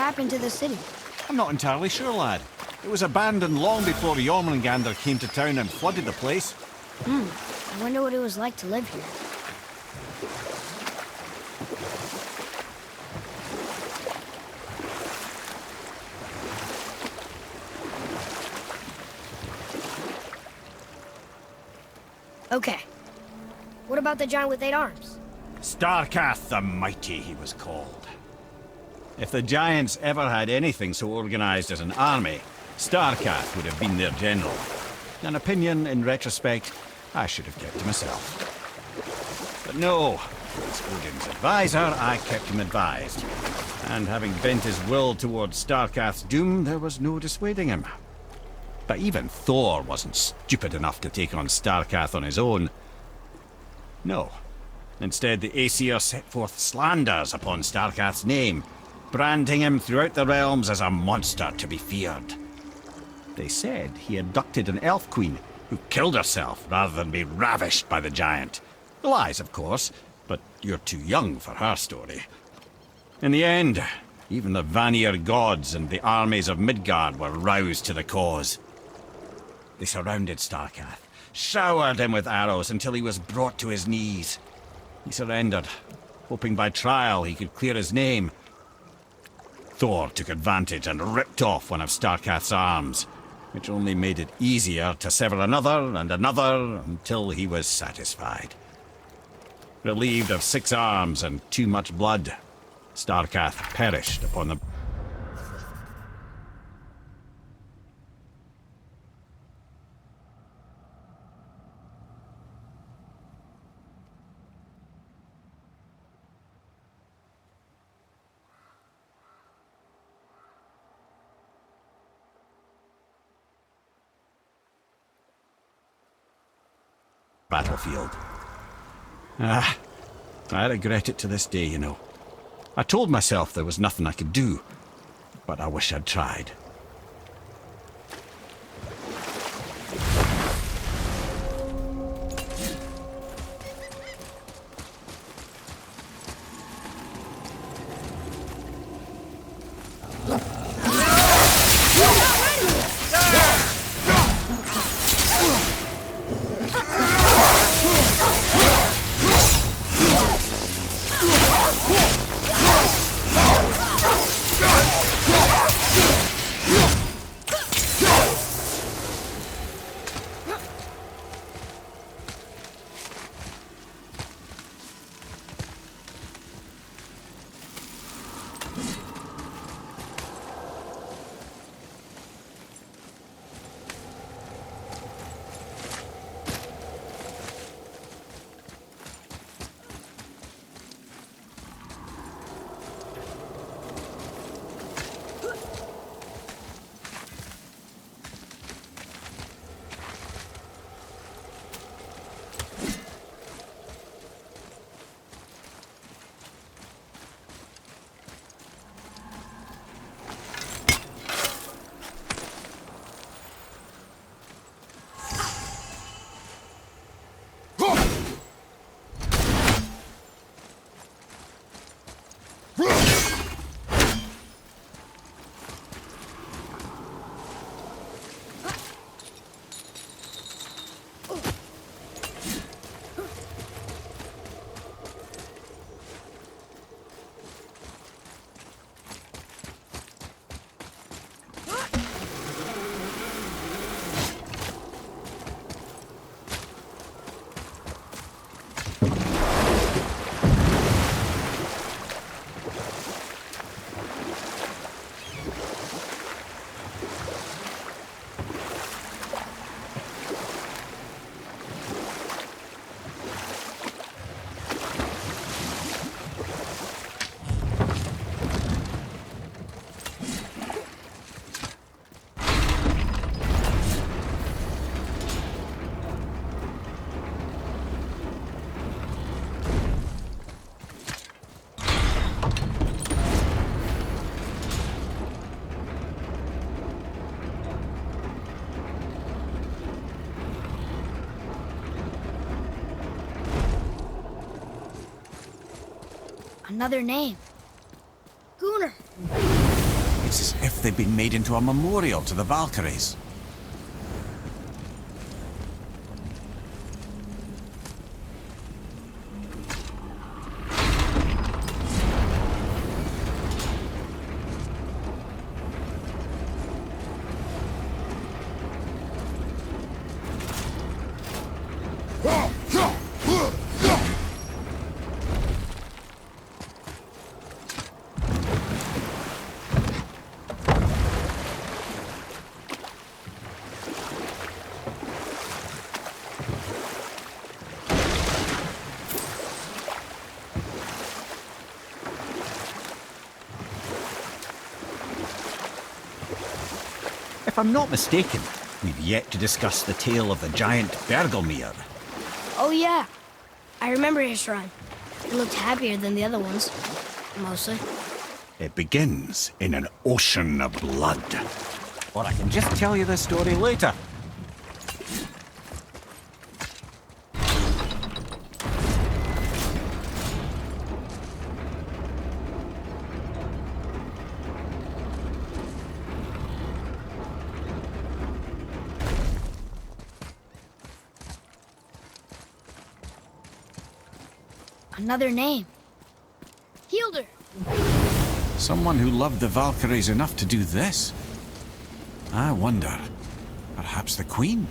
happened to the city? I'm not entirely sure, lad. It was abandoned long before Jormungandr came to town and flooded the place. I wonder what it was like to live here. Okay. What about the giant with 8 arms? Starkath the Mighty, he was called. If the Giants ever had anything so organized as an army, Starkath would have been their general. An opinion, in retrospect, I should have kept to myself. But no, as Odin's advisor, I kept him advised. And having bent his will towards Starkath's doom, there was no dissuading him. But even Thor wasn't stupid enough to take on Starkath on his own. No. Instead, the Aesir set forth slanders upon Starkath's name, branding him throughout the realms as a monster to be feared. They said he abducted an elf queen who killed herself rather than be ravished by the giant. Lies, of course, but you're too young for her story. In the end, even the Vanir gods and the armies of Midgard were roused to the cause. They surrounded Starkath, showered him with arrows until he was brought to his knees. He surrendered, hoping by trial he could clear his name. Thor took advantage and ripped off one of Starkath's arms, which only made it easier to sever another and another until he was satisfied. Relieved of 6 arms and too much blood, Starkath perished upon the... battlefield. I regret it to this day, you know. I told myself there was nothing I could do, but I wish I'd tried. Another name. Gunnar. they've been made into a memorial to the Valkyries. If I'm not mistaken, we've yet to discuss the tale of the giant Bergelmir. Oh, yeah. I remember his shrine. It looked happier than the other ones. Mostly. It begins in an ocean of blood. Or I can just tell you the story later. Another name. Hildur. Someone who loved the Valkyries enough to do this. I wonder, perhaps the Queen?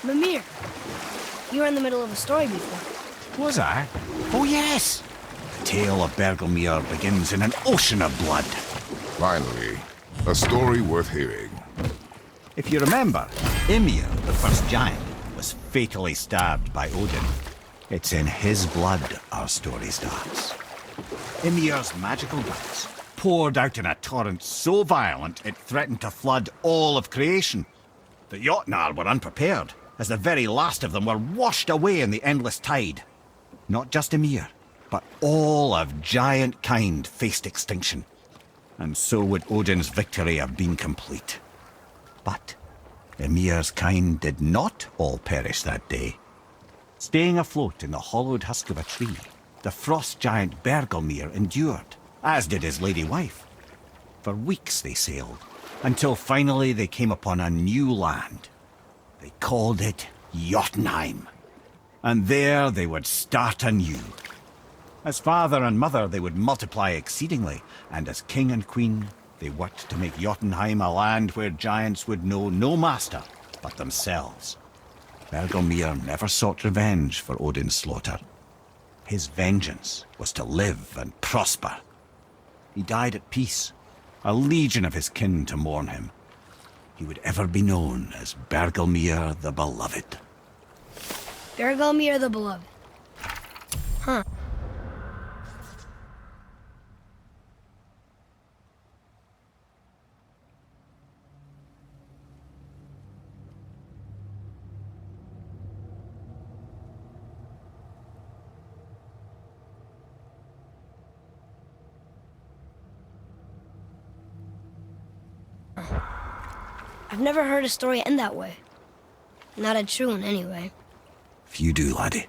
Mimir, you were in the middle of a story before. Was I? Oh, yes! The tale of Bergelmir begins in an ocean of blood. Finally, a story worth hearing. If you remember, Ymir, the first giant, was fatally stabbed by Odin. It's in his blood our story starts. Ymir's magical guts poured out in a torrent so violent it threatened to flood all of creation. The Jotnar were unprepared, as the very last of them were washed away in the endless tide. Not just Ymir, but all of giant kind faced extinction. And so would Odin's victory have been complete. But Ymir's kind did not all perish that day. Staying afloat in the hollowed husk of a tree, the frost giant Bergelmir endured, as did his lady wife. For weeks they sailed, until finally they came upon a new land. They called it Jotunheim. And there they would start anew. As father and mother they would multiply exceedingly, and as king and queen they worked to make Jotunheim a land where giants would know no master but themselves. Bergelmir never sought revenge for Odin's slaughter. His vengeance was to live and prosper. He died at peace, a legion of his kin to mourn him. He would ever be known as Bergelmir the Beloved. Bergelmir the Beloved. Huh. I've never heard a story end that way. Not a true one, anyway. If you do, laddie.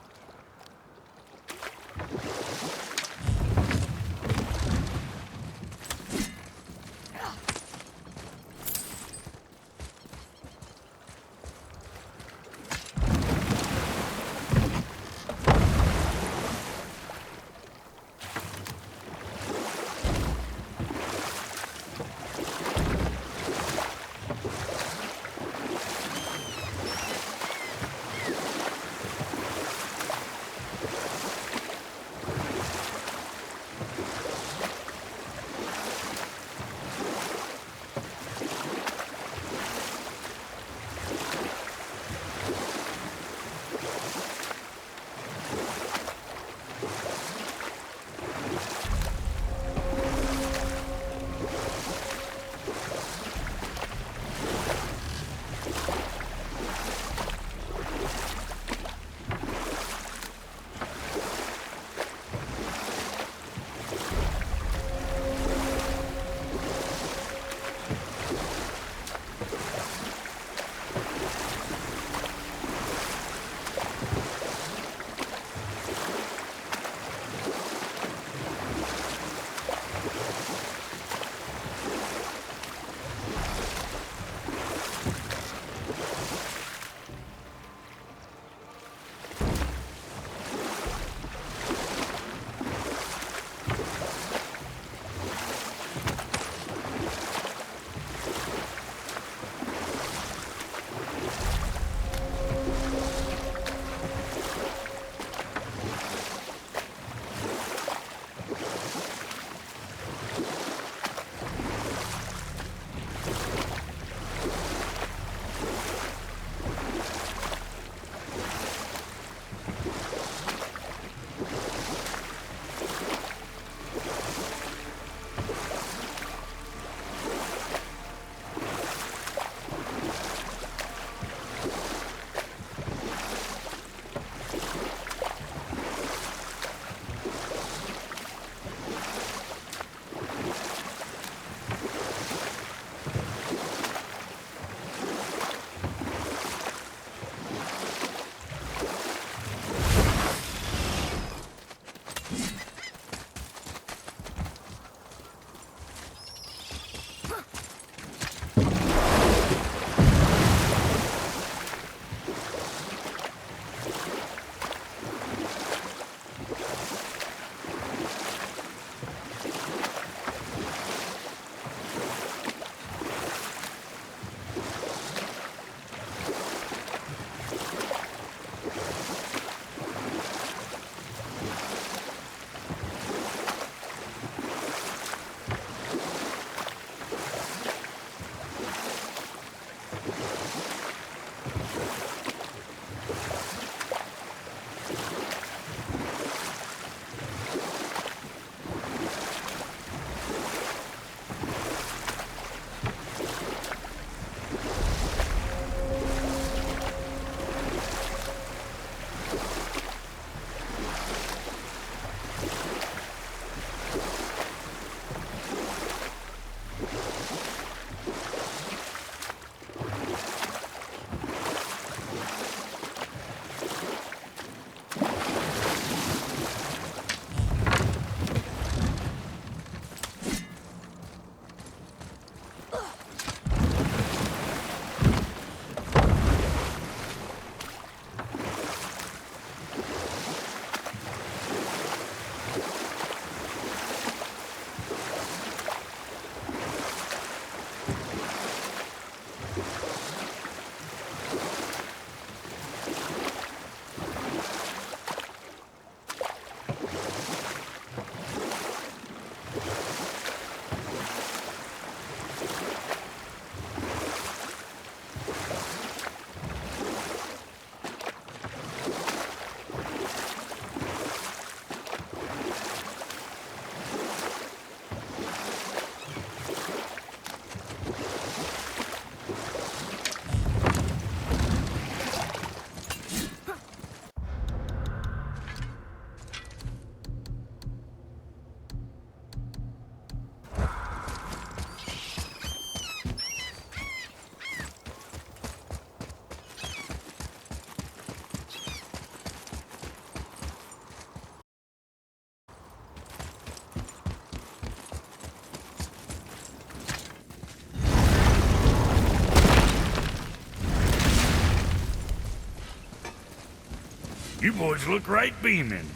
You boys look right beaming.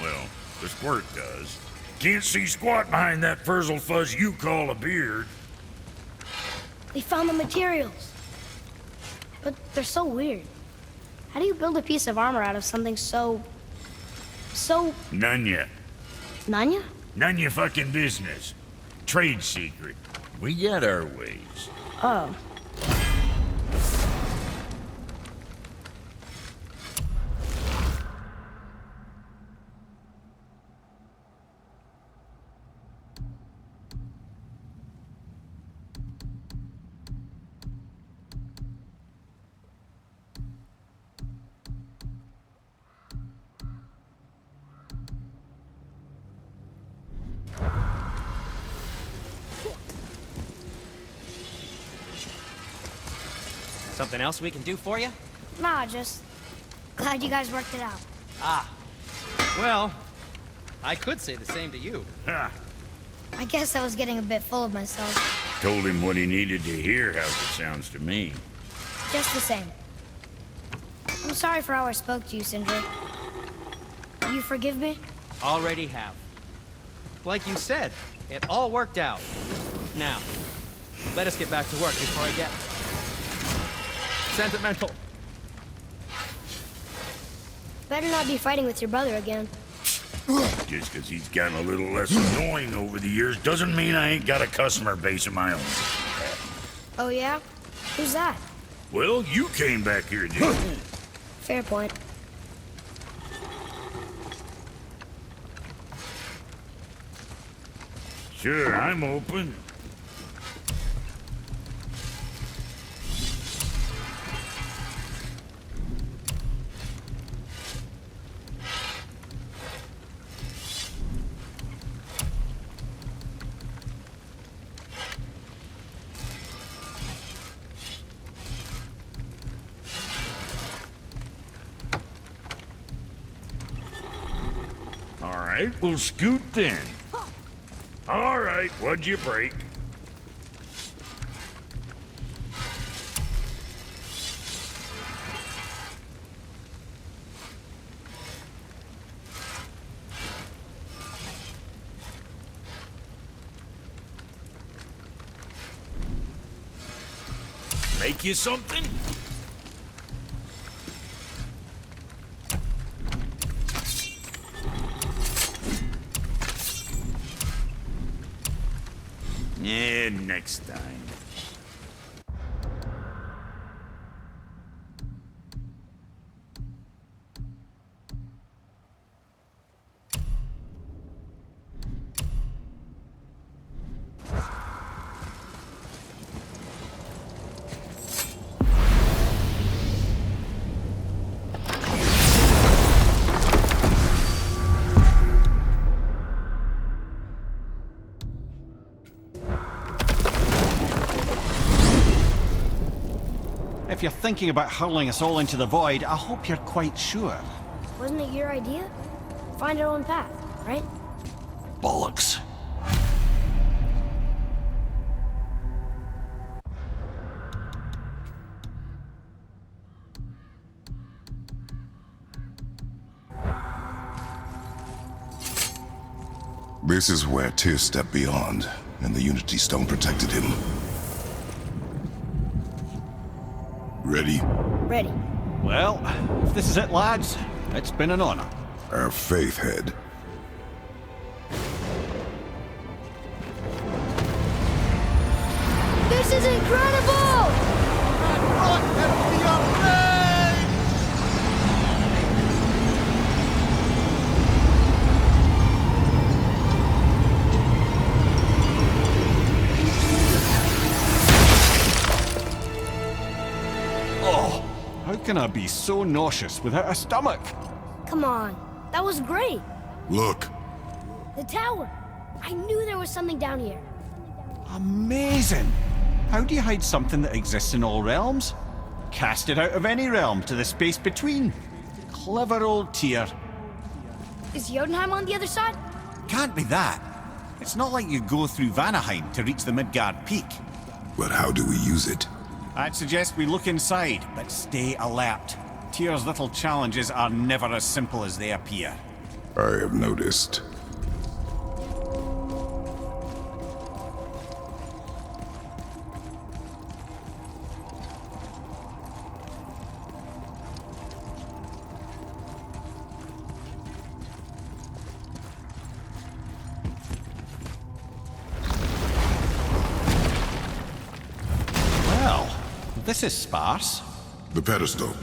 Well, the squirt does. Can't see squat behind that frizzle fuzz you call a beard. We found the materials. But they're so weird. How do you build a piece of armor out of something so... None ya. None ya? None ya fucking business. Trade secret. We got our ways. Oh. Something else we can do for you? Nah, just glad you guys worked it out. Ah. Well, I could say the same to you. Ha! I guess I was getting a bit full of myself. Told him what he needed to hear, how's it sounds to me. Just the same. I'm sorry for how I spoke to you, Sindri. You forgive me? Already have. Like you said, it all worked out. Now, let us get back to work before I get sentimental. Better not be fighting with your brother again. Just 'cause he's gotten a little less annoying over the years doesn't mean I ain't got a customer base of my own. Oh yeah? Who's that? Well, you came back here, didn't you? Fair point. Sure, I'm open. All right, we'll scoot then. All right, what'd you break? Make you something? Yeah, next time. If you're thinking about hurling us all into the void, I hope you're quite sure. Wasn't it your idea? Find our own path, right? Bollocks. This is where Tyr stepped beyond, and the Unity Stone protected him. Ready? Ready. Well, if this is it, lads, it's been an honor. Our faith head. This is incredible! Oh, how can I be so nauseous without a stomach? Come on, that was great. Look, The tower. I knew there was something down here. Amazing! How do you hide something that exists in all realms? Cast it out of any realm to the space between. Clever old Tyr. Is Jotunheim on the other side? Can't be that. It's not like you go through Vanaheim to reach the Midgard Peak. but how do we use it? I'd suggest we look inside, but stay alert. Tyr's little challenges are never as simple as they appear. I have noticed. Well, this is sparse. The pedestal.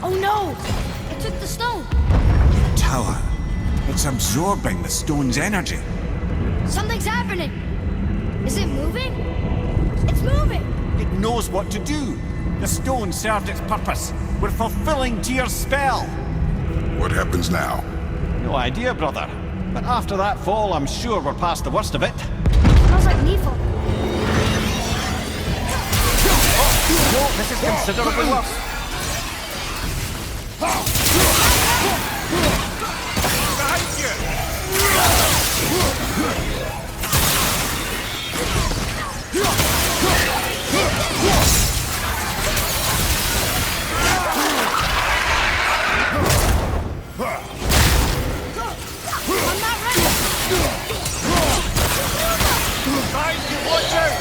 Oh no! It took the stone! Tower. It's absorbing the stone's energy. Something's happening! Is it moving? It's moving! It knows what to do. The stone served its purpose. We're fulfilling Tyr's spell. What happens now? No idea, brother. But after that fall, I'm sure we're past the worst of it. Smells like Needful. No, this is considerably worse. Behind I'm not ready. Behind you, watch out!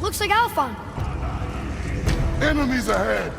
Looks like Alphon. Enemies ahead!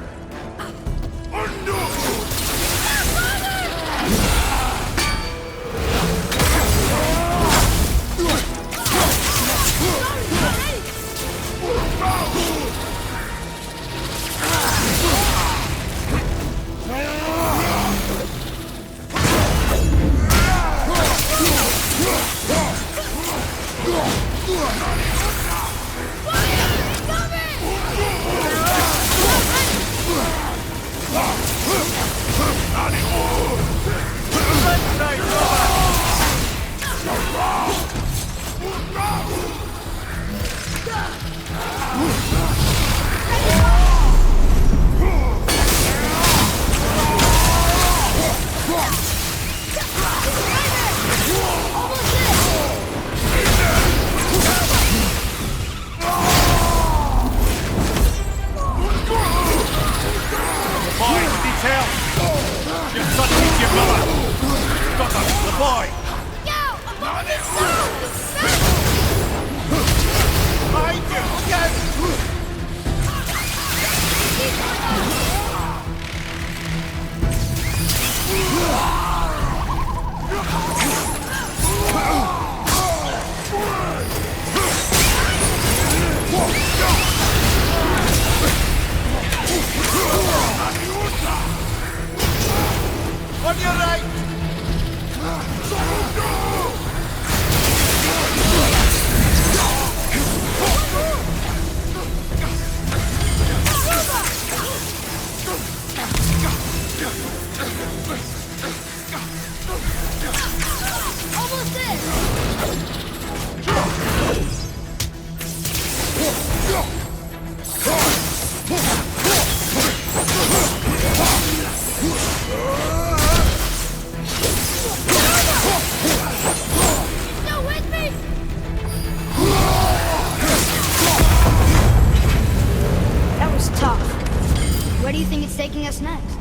Where do you think it's taking us next?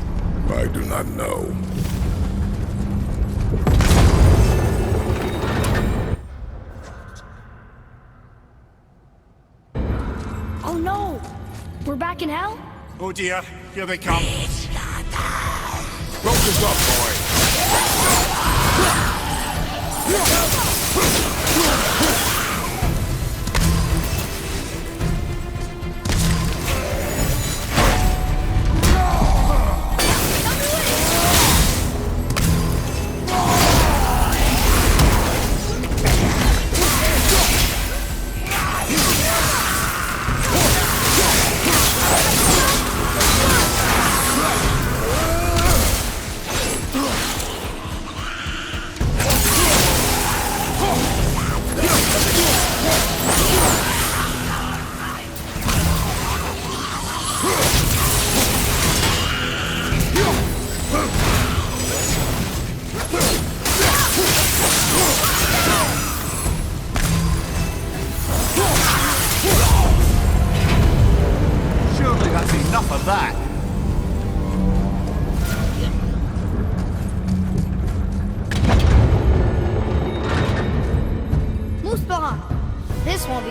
I do not know. Oh no! We're back in hell? Oh dear, here they come. Focus up, boy!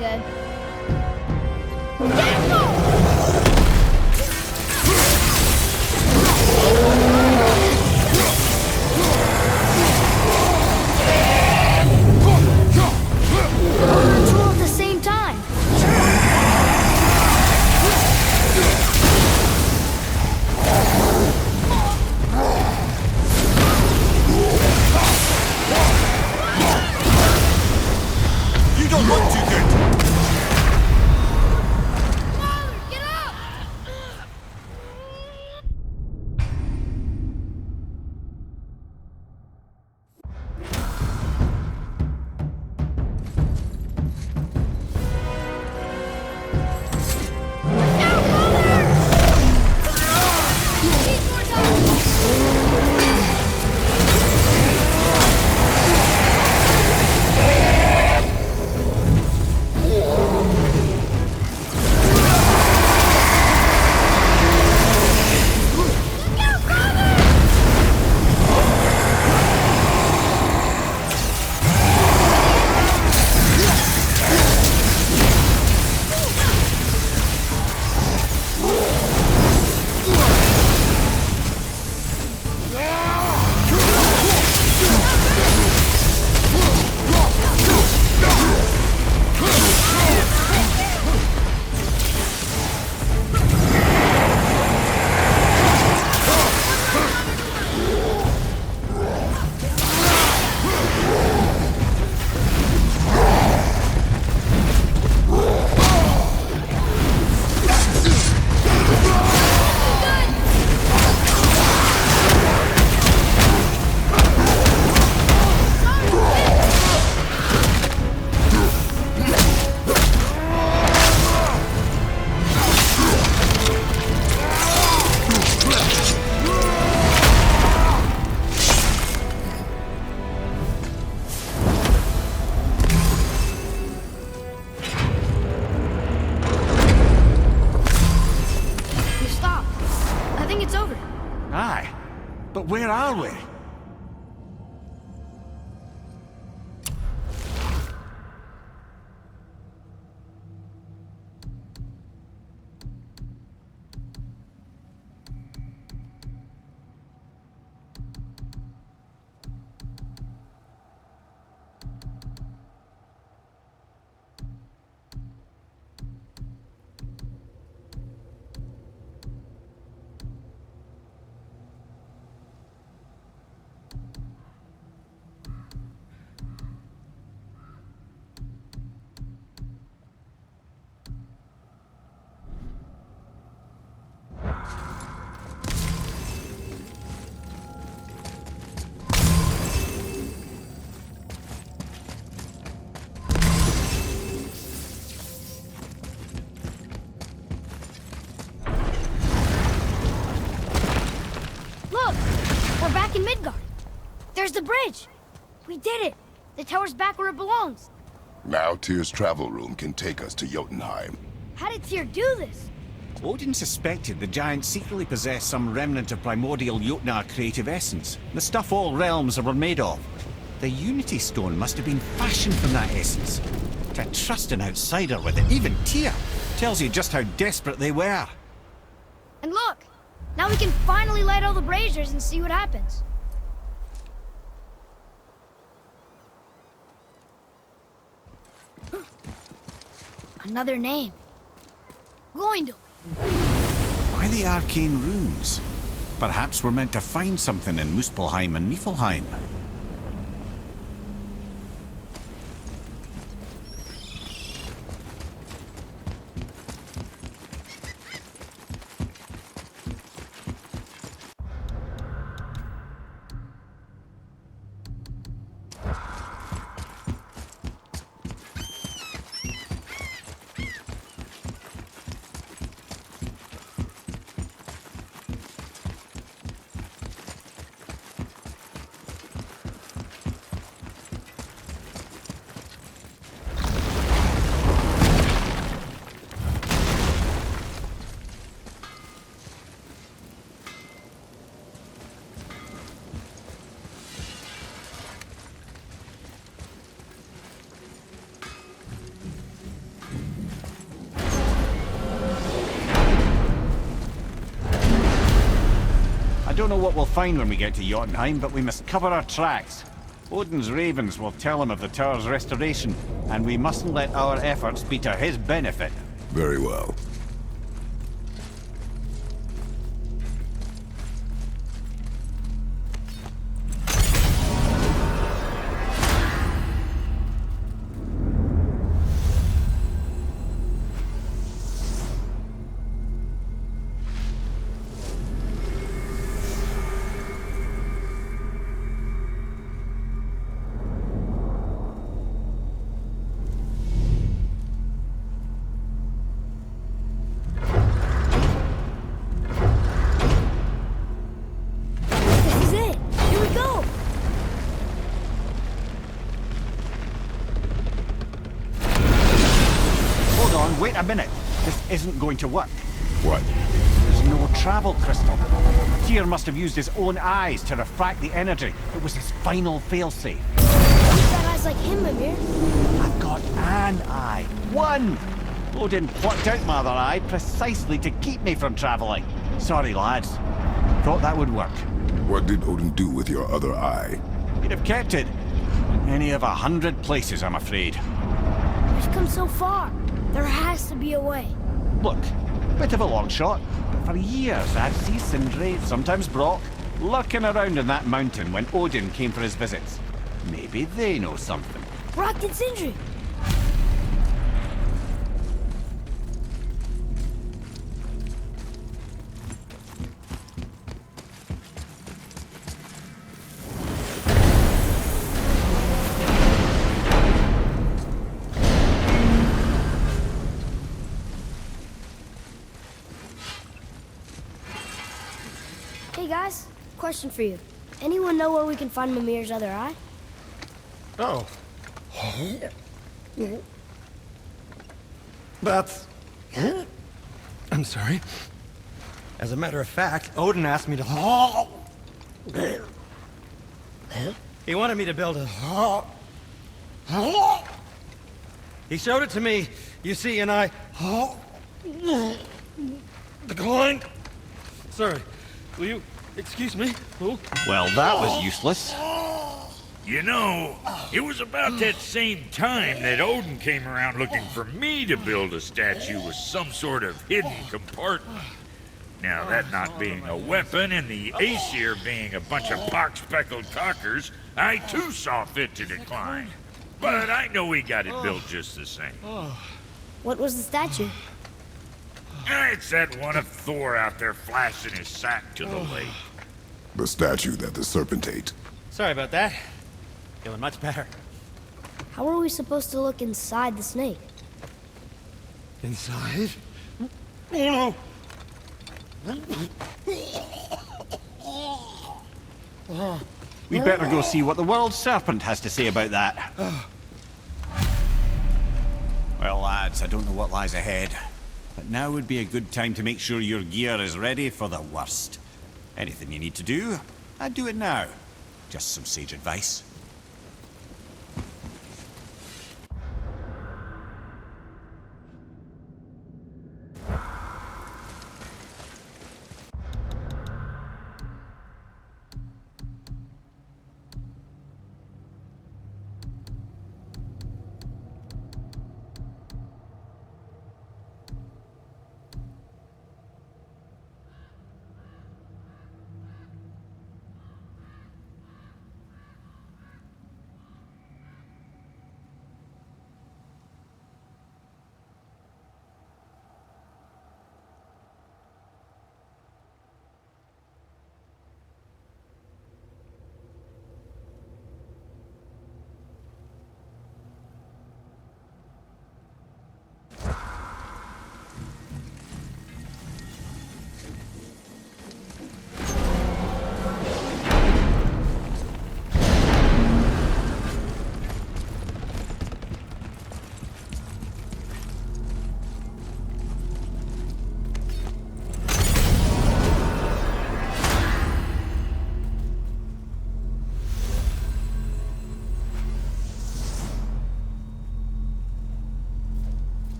good. Two at the same time. You don't look too good. Get up! You stopped. I think it's over. Aye. But where are we? Look! We're back in Midgard. There's the bridge. We did it. The tower's back where it belongs. Now Tyr's travel room can take us to Jotunheim. How did Tyr do this? Odin suspected the giants secretly possessed some remnant of primordial Jotnar creative essence, the stuff all realms were made of. The Unity Stone must have been fashioned from that essence. To trust an outsider with it, even Tyr, tells you just how desperate they were. And look! Now we can finally light all the braziers and see what happens. Another name. Gloindel. Why the arcane runes? Perhaps we're meant to find something in Muspelheim and Niflheim. don't know what we'll find when we get to Jotunheim, but we must cover our tracks. Odin's ravens will tell him of the tower's restoration, and we mustn't let our efforts be to his benefit. Very well. This is it. Here we go. Hold on, wait a minute. This isn't going to work. What? There's no travel crystal. Tyr must have used his own eyes to refract the energy. It was his final failsafe. You've got eyes like him, Mimir. I've got an eye. One! Odin plucked out my other eye precisely to keep me from travelling. Sorry, lads. Thought that would work. What did Odin do with your other eye? He'd have kept it. In any of 100 places, I'm afraid. We've come so far. There has to be a way. Look, bit of a long shot, but for years I've seen Sindri, sometimes Brock, lurking around in that mountain when Odin came for his visits. Maybe they know something. Brock and Sindri. Hey guys, question for you. Anyone know where we can find Mimir's other eye? Oh. That's... I'm sorry. As a matter of fact, Odin asked me to... He wanted me to build a... He showed it to me, you see, and I... declined. Sorry. Will you excuse me? Oh. Well, that was useless. You know, it was about that same time that Odin came around looking for me to build a statue with some sort of hidden compartment. Now, that not being a weapon and the Aesir being a bunch of pock-speckled cockers, I too saw fit to decline. But I know he got it built just the same. What was the statue? It's that one of Thor out there flashing his sack to the lake. The statue that the serpent ate. Sorry about that. Feeling much better. How are we supposed to look inside the snake? Inside? Oh no! We'd better go see what the world serpent has to say about that. Well, lads, I don't know what lies ahead, but now would be a good time to make sure your gear is ready for the worst. Anything you need to do, I'd do it now. Just some sage advice.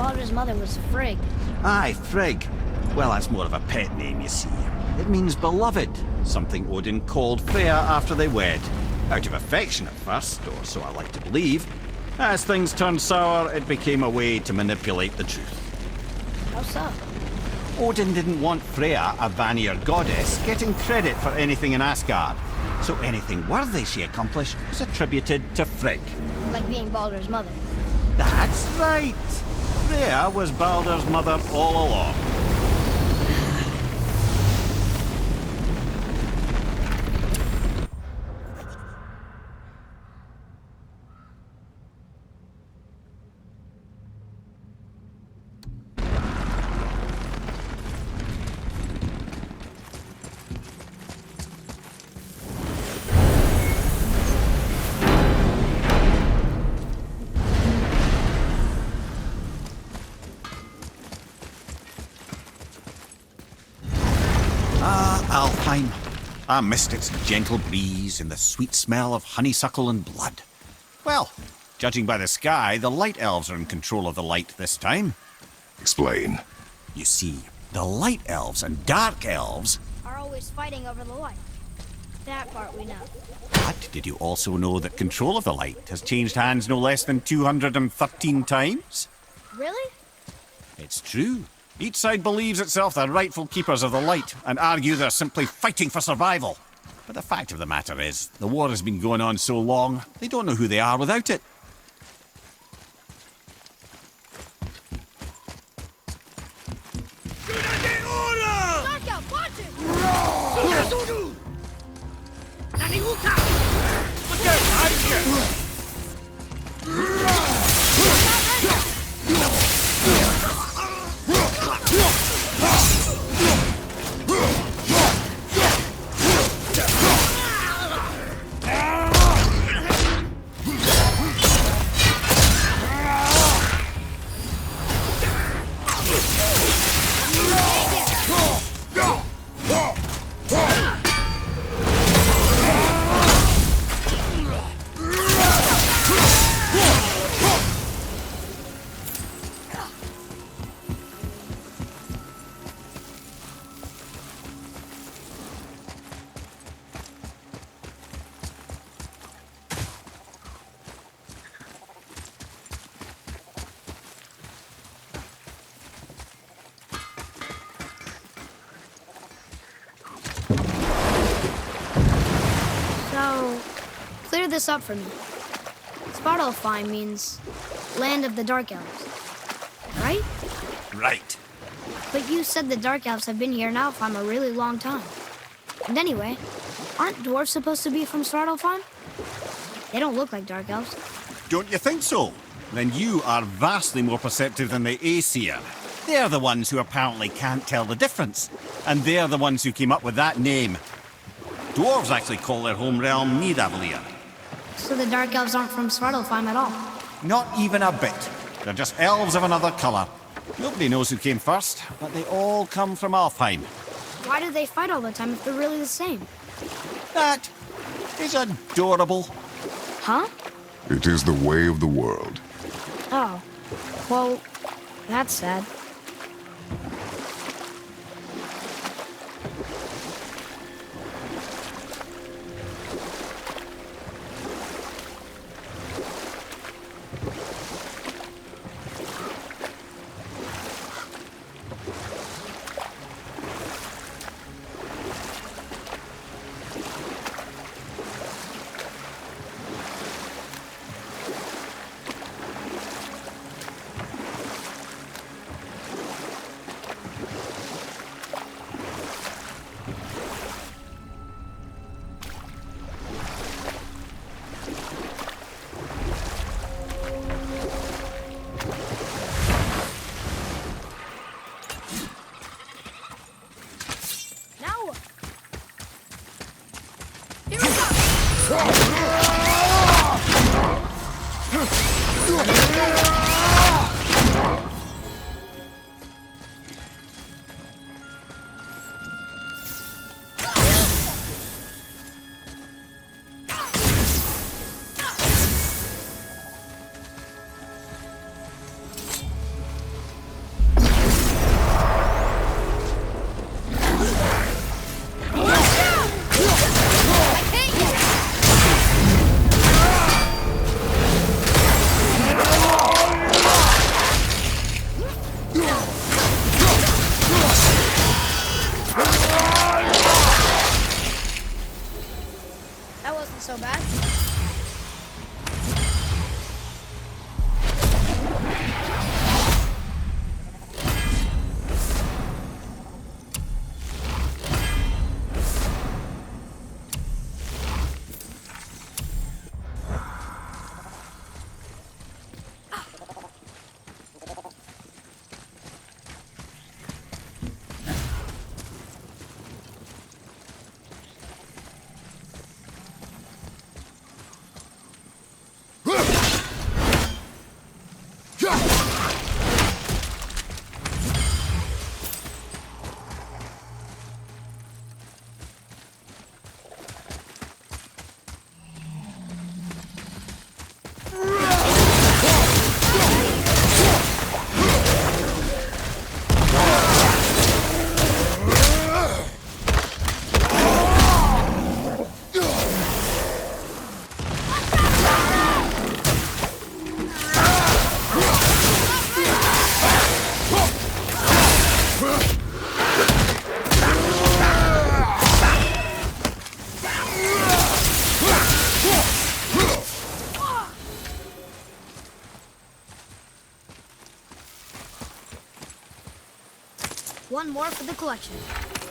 Baldur's mother was Frigg. Aye, Frigg. Well, that's more of a pet name, you see. It means beloved, something Odin called Freya after they wed. Out of affection at first, or so I like to believe. As things turned sour, it became a way to manipulate the truth. How so? Odin didn't want Freya, a Vanir goddess, getting credit for anything in Asgard. So anything worthy she accomplished was attributed to Frigg. Like being Baldur's mother. That's right. Freya was Baldur's mother all along. Alfheim. I missed its gentle breeze and the sweet smell of honeysuckle and blood. Well, judging by the sky, the light elves are in control of the light this time. Explain. You see, the light elves and dark elves... Are always fighting over the light. That part we know. But did you also know that control of the light has changed hands no less than 213 times? Really? It's true. Each side believes itself the rightful keepers of the light and argue they're simply fighting for survival. But the fact of the matter is, the war has been going on so long, they don't know who they are without it. Dark Elf, watch it! So, clear this up for me. Svartalfheim means land of the Dark Elves, right? Right. But you said the Dark Elves have been here in Alfheim a really long time. And anyway, aren't dwarves supposed to be from Svartalfheim? They don't look like Dark Elves. Don't you think so? Then you are vastly more perceptive than the Aesir. They're the ones who apparently can't tell the difference. And they're the ones who came up with that name. Dwarves actually call their home realm Nidavellir. So the Dark Elves aren't from Svartalfheim at all. Not even a bit. They're just elves of another colour. Nobody knows who came first, but they all come from Alfheim. Why do they fight all the time if they're really the same? That is adorable. Huh? It is the way of the world. Oh. Well, that's sad. Now what? Here we go! One more for the collection.